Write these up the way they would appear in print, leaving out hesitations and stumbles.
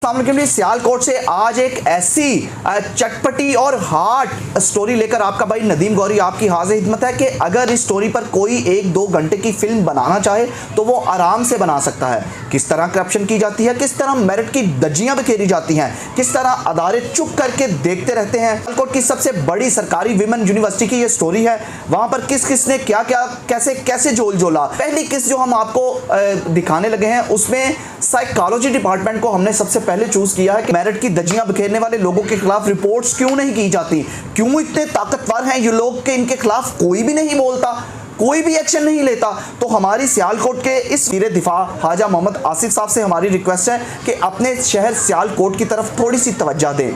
अस्सलाम सियालकोट से आज एक ऐसी चटपटी और हार्ट स्टोरी लेकर आपका भाई नदीम गौरी आपकी हाजिर खिदमत है कि अगर इस स्टोरी पर कोई 1-2 घंटे की फिल्म बनाना चाहे तो वो आराम से बना सकता है। किस तरह करप्शन की जाती है, किस तरह मेरिट की धज्जियां बिखेरी जाती हैं, किस तरह अदारे चुप करके देखते रहते हैं। सियालकोट की सबसे बड़ी सरकारी विमेन यूनिवर्सिटी की ये स्टोरी है। वहां पर किस किस ने क्या क्या कैसे कैसे झोल झोला। पहली किस जो हम आपको दिखाने लगे हैं उसमें साइकोलॉजी डिपार्टमेंट को हमने सबसे पहले चूज किया है कि मेरिट की धज्जियां बिखेरने वाले लोगों के खिलाफ रिपोर्ट्स क्यों नहीं की जाती, क्यों इतने ताकतवर हैं ये लोग कि इनके खिलाफ कोई भी नहीं बोलता, कोई भी एक्शन नहीं लेता। तो हमारी सियालकोट के इस वीर दिफा हाजा मोहम्मद आसिफ साहब से हमारी रिक्वेस्ट है कि अपने शहर सियालकोट की तरफ थोड़ी सी तवज्जो दें।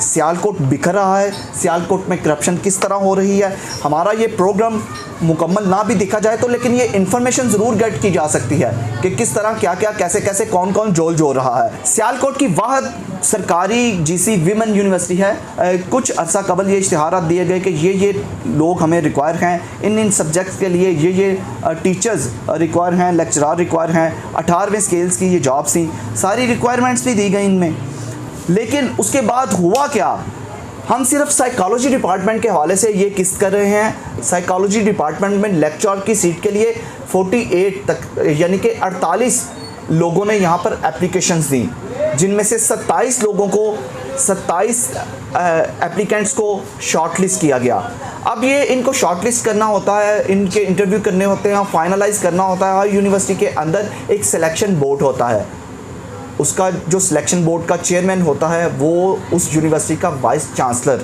सियालकोट बिखर रहा है, सियालकोट में करप्शन किस तरह हो रही है। हमारा ये प्रोग्राम मुकम्मल ना भी दिखा जाए तो लेकिन ये इन्फॉर्मेशन ज़रूर गेट की जा सकती है कि किस तरह क्या क्या कैसे कैसे कौन कौन जोल जोल रहा है। सियालकोट की वाहिद सरकारी जीसी विमेन यूनिवर्सिटी है। कुछ अर्सा कबल ये इश्तिहारात दिए गए कि ये लोग हमें रिक्वायर हैं, इन सब्जेक्ट्स के लिए ये टीचर्स रिक्वायर हैं, लेक्चरार रिक्वायर हैं, 18वें स्केल्स की ये जॉब्स थी, सारी रिक्वायरमेंट्स भी दी गई इनमें। लेकिन उसके बाद हुआ क्या, हम सिर्फ साइकोलॉजी डिपार्टमेंट के हवाले से ये किस्त कर रहे हैं। साइकोलॉजी डिपार्टमेंट में लेक्चर की सीट के लिए 48 तक यानी कि 48 लोगों ने यहाँ पर एप्लीकेशंस दी, जिनमें से 27 लोगों को 27 एप्लीकेंट्स को शॉर्टलिस्ट किया गया। अब ये इनको शॉर्टलिस्ट करना होता है, इनके इंटरव्यू करने होते हैं, फाइनलाइज करना होता है। हर यूनिवर्सिटी के अंदर एक सिलेक्शन बोर्ड होता है, उसका जो सिलेक्शन बोर्ड का चेयरमैन होता है वो उस यूनिवर्सिटी का वाइस चांसलर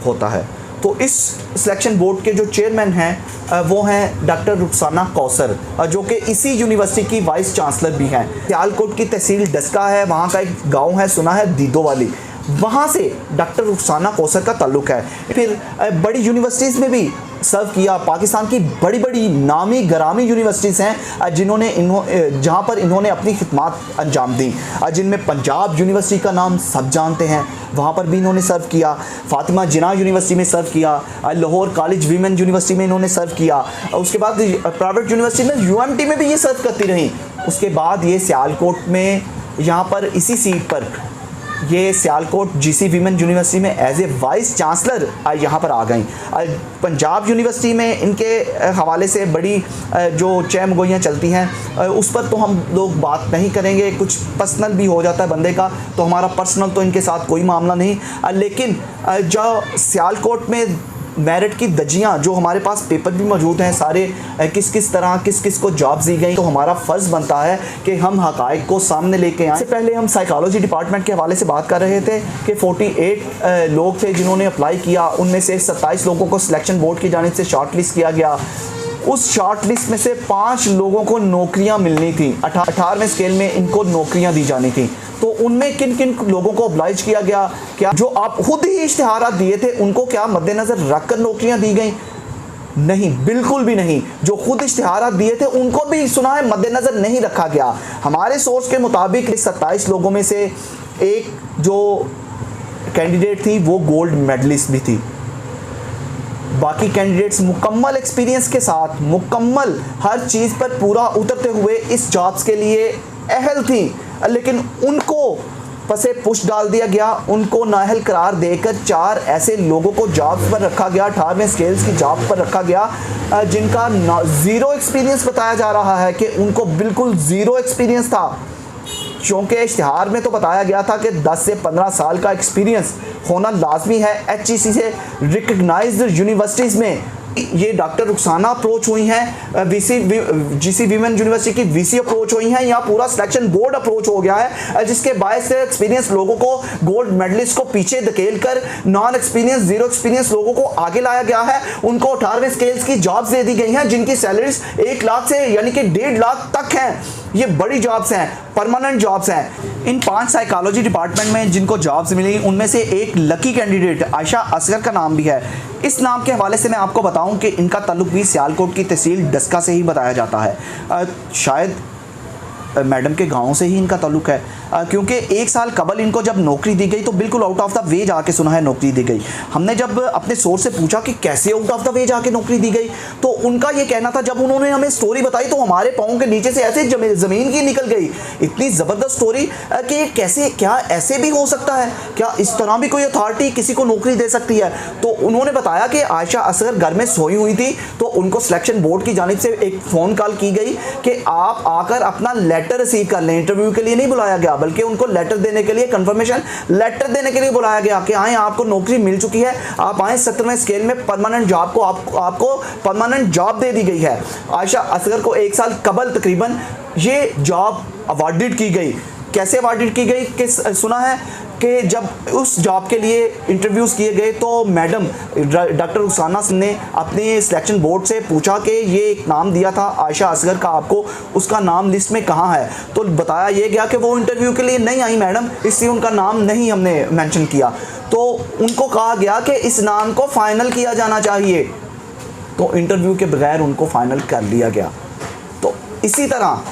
होता है। तो इस सिलेक्शन बोर्ड के जो चेयरमैन हैं वो हैं डॉक्टर रुखसाना कौसर, जो कि इसी यूनिवर्सिटी की वाइस चांसलर भी हैं। सियालकोट की तहसील डस्का है, वहाँ का एक गांव है सुना है दीदो वाली, वहाँ से डॉक्टर रुखसाना कौसर का ताल्लुक़ है। फिर बड़ी यूनिवर्सिटीज़ में भी सर्व किया। पाकिस्तान की बड़ी बड़ी नामी गरामी यूनिवर्सिटीज़ हैं जहाँ पर इन्होंने अपनी खिदमत अंजाम दी, जिनमें पंजाब यूनिवर्सिटी का नाम सब जानते हैं, वहाँ पर भी इन्होंने सर्व किया। फातिमा जिन्ना यूनिवर्सिटी में सर्व किया, लाहौर कॉलेज वीमेन यूनिवर्सिटी में इन्होंने सर्व किया। उसके बाद प्राइवेट यूनिवर्सिटी में यूएमटी में भी ये सर्व करती रहीं। उसके बाद ये सियालकोट में यहाँ पर इसी सीट पर ये सियालकोट जीसी विमेन यूनिवर्सिटी में एज ए वाइस चांसलर यहाँ पर आ गई। पंजाब यूनिवर्सिटी में इनके हवाले से बड़ी जो चहमगोइयाँ चलती हैं उस पर तो हम लोग बात नहीं करेंगे, कुछ पर्सनल भी हो जाता है बंदे का, तो हमारा पर्सनल तो इनके साथ कोई मामला नहीं। लेकिन जो सियालकोट में मेरिट की धज्जियाँ, जो हमारे पास पेपर भी मौजूद हैं सारे, किस किस तरह किस किस को जॉब्स दी गई, तो हमारा फ़र्ज़ बनता है कि हम हक़ाइक़ को सामने लेके आएँ। इससे पहले हम साइकोलॉजी डिपार्टमेंट के हवाले से बात कर रहे थे कि 48 लोग थे जिन्होंने अप्लाई किया, उनमें से 27 लोगों को सिलेक्शन बोर्ड की जानिब से शॉर्ट लिस्ट किया गया। उस शॉर्ट लिस्ट में से 5 लोगों को नौकरियां मिलनी थी, 18वें स्केल में इनको नौकरियां दी जानी थी। तो उनमें किन किन लोगों को ऑब्लाइज किया गया, क्या जो आप खुद ही इश्तिहारात दिए थे उनको क्या मद्देनज़र रखकर नौकरियां दी गई? नहीं, बिल्कुल भी नहीं। जो खुद इश्तिहारात दिए थे उनको भी सुना है मद्देनज़र नहीं रखा गया। हमारे सोर्स के मुताबिक 27 लोगों में से एक जो कैंडिडेट थी वो गोल्ड मेडलिस्ट भी थी। बाकी कैंडिडेट्स मुकम्मल एक्सपीरियंस के साथ, मुकम्मल हर चीज़ पर पूरा उतरते हुए इस जॉब्स के लिए अहल थी, लेकिन उनको पसे पुश डाल दिया गया, उनको नाअहल करार देकर 4 ऐसे लोगों को जॉब्स पर रखा गया, 18वें स्केल्स की जॉब पर रखा गया, जिनका ज़ीरो एक्सपीरियंस बताया जा रहा है कि उनको बिल्कुल ज़ीरो एक्सपीरियंस था। क्योंकि इश्तिहार में तो बताया गया था कि 10 से 15 साल का एक्सपीरियंस होना लाजमी है। HEC से रिकग्नाइज्ड यूनिवर्सिटीज़ में ये डॉक्टर रुखसाना अप्रोच हुई हैं, जीसी विमेन यूनिवर्सिटी की VC अप्रोच हुई हैं, यहाँ पूरा सिलेक्शन बोर्ड अप्रोच हो गया है, जिसके बायस से एक्सपीरियंस लोगों को, गोल्ड मेडलिस्ट को पीछे धकेल कर नॉन एक्सपीरियंस, ज़ीरो एक्सपीरियंस लोगों को आगे लाया गया है। उनको 18वें स्केल्स की जॉब्स दे दी गई हैं, जिनकी सैलरीज 1 लाख से यानी कि 1.5 लाख तक हैं। ये बड़ी जॉब्स हैं, परमानेंट जॉब्स हैं। इन 5 साइकोलॉजी डिपार्टमेंट में जिनको जॉब्स मिली उनमें से एक लकी कैंडिडेट आयशा असगर का नाम भी है। इस नाम के हवाले से मैं आपको बताऊं कि इनका ताल्लुक भी सियालकोट की तहसील डस्का से ही बताया जाता है। शायद मैडम के गांव से ही इनका ताल्लुक है, क्योंकि 1 साल कबल इनको जब नौकरी दी गई तो बिल्कुल आउट ऑफ द वे जाके सुना है नौकरी दी गई। हमने जब अपने सोर्स से पूछा कि कैसे आउट ऑफ द वे जाके नौकरी दी गई, तो उनका ये कहना था जब उन्होंने हमें स्टोरी बताई तो हमारे पाँव के नीचे से ऐसे ज़मीन की निकल गई। इतनी ज़बरदस्त स्टोरी कि कैसे, क्या ऐसे भी हो सकता है, क्या इस तरह भी कोई अथॉरिटी किसी को नौकरी दे सकती है। तो उन्होंने बताया कि आयशा असगर घर में सोई हुई थी तो उनको सिलेक्शन बोर्ड की जानिब से एक फ़ोन कॉल की गई कि आप आकर अपना लेटर रिसीव कर लें। इंटरव्यू के लिए नहीं बुलाया गया, बल्कि उनको लेटर देने के लिए, कंफर्मेशन लेटर देने के लिए बुलाया गया कि आए आपको नौकरी मिल चुकी है, आप आए 17वें स्केल में परमानेंट जॉब को आपको परमानेंट जॉब दे दी गई है। आयशा असगर को 1 साल कबल तकरीबन ये जॉब अवार्डेड की गई। कैसे अवार्डेड की गई कि सुना है कि जब उस जॉब के लिए इंटरव्यूज़ किए गए तो मैडम डॉक्टर रुखसाना ने अपने सिलेक्शन बोर्ड से पूछा कि ये एक नाम दिया था आयशा असगर का, आपको उसका नाम लिस्ट में कहाँ है। तो बताया ये गया कि वो इंटरव्यू के लिए नहीं आई मैडम, इसलिए उनका नाम नहीं हमने मेंशन किया। तो उनको कहा गया कि इस नाम को फाइनल किया जाना चाहिए, तो इंटरव्यू के बगैर उनको फाइनल कर लिया गया। तो इसी तरह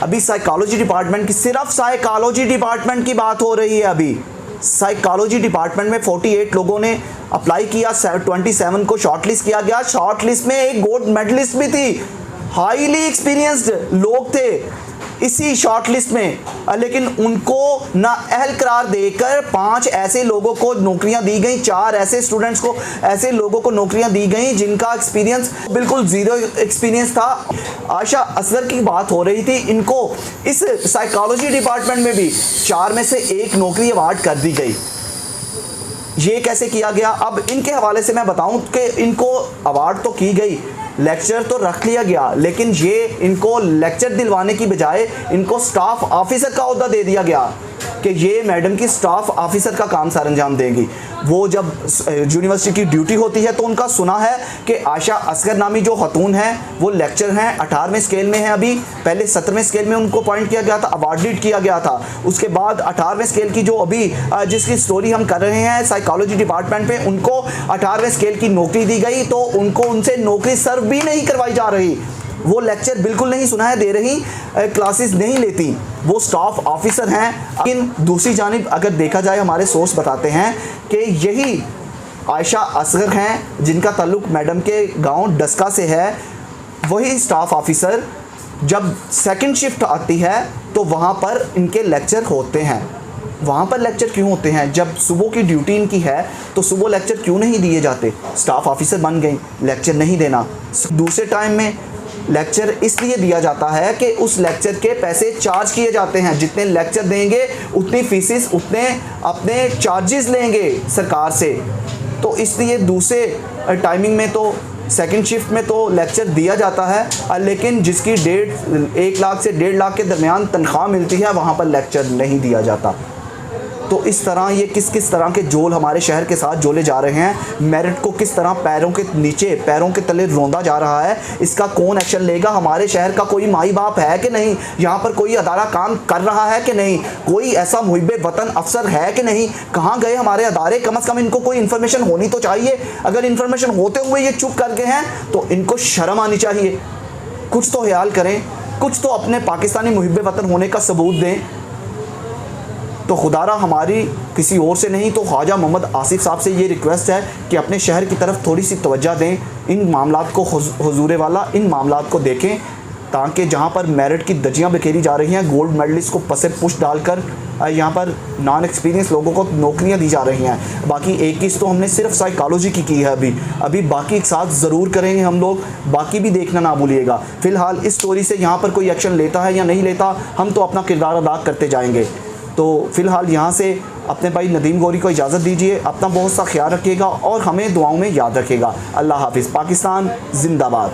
अभी साइकोलॉजी डिपार्टमेंट की, सिर्फ साइकोलॉजी डिपार्टमेंट की बात हो रही है। अभी साइकोलॉजी डिपार्टमेंट में 48 लोगों ने अप्लाई किया, 27 को शॉर्टलिस्ट किया गया। शॉर्टलिस्ट में एक गोल्ड मेडलिस्ट भी थी, हाईली एक्सपीरियंस्ड लोग थे इसी शॉर्टलिस्ट में, लेकिन उनको नाअहल करार देकर 5 ऐसे लोगों को नौकरियां दी गई, 4 ऐसे स्टूडेंट्स को, ऐसे लोगों को नौकरियां दी गई जिनका एक्सपीरियंस बिल्कुल ज़ीरो एक्सपीरियंस था। आयशा असगर की बात हो रही थी, इनको इस साइकोलॉजी डिपार्टमेंट में भी 4 में से 1 नौकरी अवार्ड कर दी गई। ये कैसे किया गया? अब इनके हवाले से मैं बताऊं कि इनको अवार्ड तो की गई, लेक्चर तो रख लिया गया, लेकिन ये इनको लेक्चर दिलवाने की बजाय इनको स्टाफ ऑफिसर का ओहदा दे दिया गया कि ये मैडम की स्टाफ ऑफिसर का काम सर अंजाम देंगी। वो जब यूनिवर्सिटी की ड्यूटी होती है तो उनका सुना है कि आयशा असगर नामी जो खतून है वो लेक्चर हैं, 18वें स्केल में है। अभी पहले 17वें स्केल में उनको अपॉइंट किया गया था, अवार्डेड किया गया था। उसके बाद 18वें स्केल की जो अभी जिसकी स्टोरी हम कर रहे हैं साइकोलॉजी डिपार्टमेंट में, उनको 18वें स्केल की नौकरी दी गई, तो उनको उनसे नौकरी सर्व भी नहीं करवाई जा रही। वो लेक्चर बिल्कुल नहीं सुनाई दे रही, क्लासेस नहीं लेती, वो स्टाफ ऑफिसर हैं। लेकिन दूसरी जानिब अगर देखा जाए, हमारे सोर्स बताते हैं कि यही आयशा असगर हैं जिनका ताल्लुक मैडम के गांव डस्का से है। वही स्टाफ ऑफिसर जब सेकंड शिफ्ट आती है तो वहाँ पर इनके लेक्चर होते हैं। वहाँ पर लेक्चर क्यों होते हैं? जब सुबह की ड्यूटी इनकी है तो सुबह लेक्चर क्यों नहीं दिए जाते? स्टाफ ऑफिसर बन गई, लेक्चर नहीं देना। दूसरे टाइम में लेक्चर इसलिए दिया जाता है कि उस लेक्चर के पैसे चार्ज किए जाते हैं, जितने लेक्चर देंगे उतनी फीसिस, उतने अपने चार्जेस लेंगे सरकार से। तो इसलिए दूसरे टाइमिंग में तो सेकंड शिफ्ट में तो लेक्चर दिया जाता है, लेकिन जिसकी 1 लाख से 1.5 लाख के दरमियान तनख्वाह मिलती है वहाँ पर लेक्चर नहीं दिया जाता। तो इस तरह ये किस तरह के जोल हमारे शहर के साथ जोले जा रहे हैं, मेरिट को किस तरह पैरों के नीचे, पैरों के तले रौंदा जा रहा है, इसका कौन एक्शन लेगा? हमारे शहर का कोई माई बाप है कि नहीं? यहाँ पर कोई अदारा काम कर रहा है कि नहीं? कोई ऐसा मुहिब्बे वतन अफसर है कि नहीं? कहाँ गए हमारे अदारे? कम से कम इनको कोई इन्फॉर्मेशन होनी तो चाहिए। अगर इन्फॉर्मेशन होते हुए ये चुप कर गए हैं तो इनको शर्म आनी चाहिए। कुछ तो ख्याल करें, कुछ तो अपने पाकिस्तानी मुहिब्बे वतन होने का सबूत दें। तो खुदारा हमारी किसी और से नहीं तो ख्वाजा मोहम्मद आसिफ साहब से ये रिक्वेस्ट है कि अपने शहर की तरफ थोड़ी सी तवज्जो दें, इन मामलात को हुजूर वाला इन मामलात को देखें, ताकि जहाँ पर मेरिट की दजियाँ बिखेरी जा रही हैं, गोल्ड मेडलिस्ट को पसे पुश डालकर यहाँ पर नॉन एक्सपीरियंस लोगों को नौकरियाँ दी जा रही हैं। बाकी 21 तो हमने सिर्फ साइकोलॉजी की है, अभी बाकी एक साथ ज़रूर करेंगे हम लोग, बाकी भी देखना ना भूलिएगा। फ़िलहाल इस स्टोरी से यहाँ पर कोई एक्शन लेता है या नहीं लेता, हम तो अपना किरदार अदा करते जाएंगे। तो फ़िलहाल यहाँ से अपने भाई नदीम गौरी को इजाज़त दीजिए। अपना बहुत सा ख्याल रखिएगा और हमें दुआओं में याद रखिएगा। अल्लाह हाफिज़। पाकिस्तान जिंदाबाद।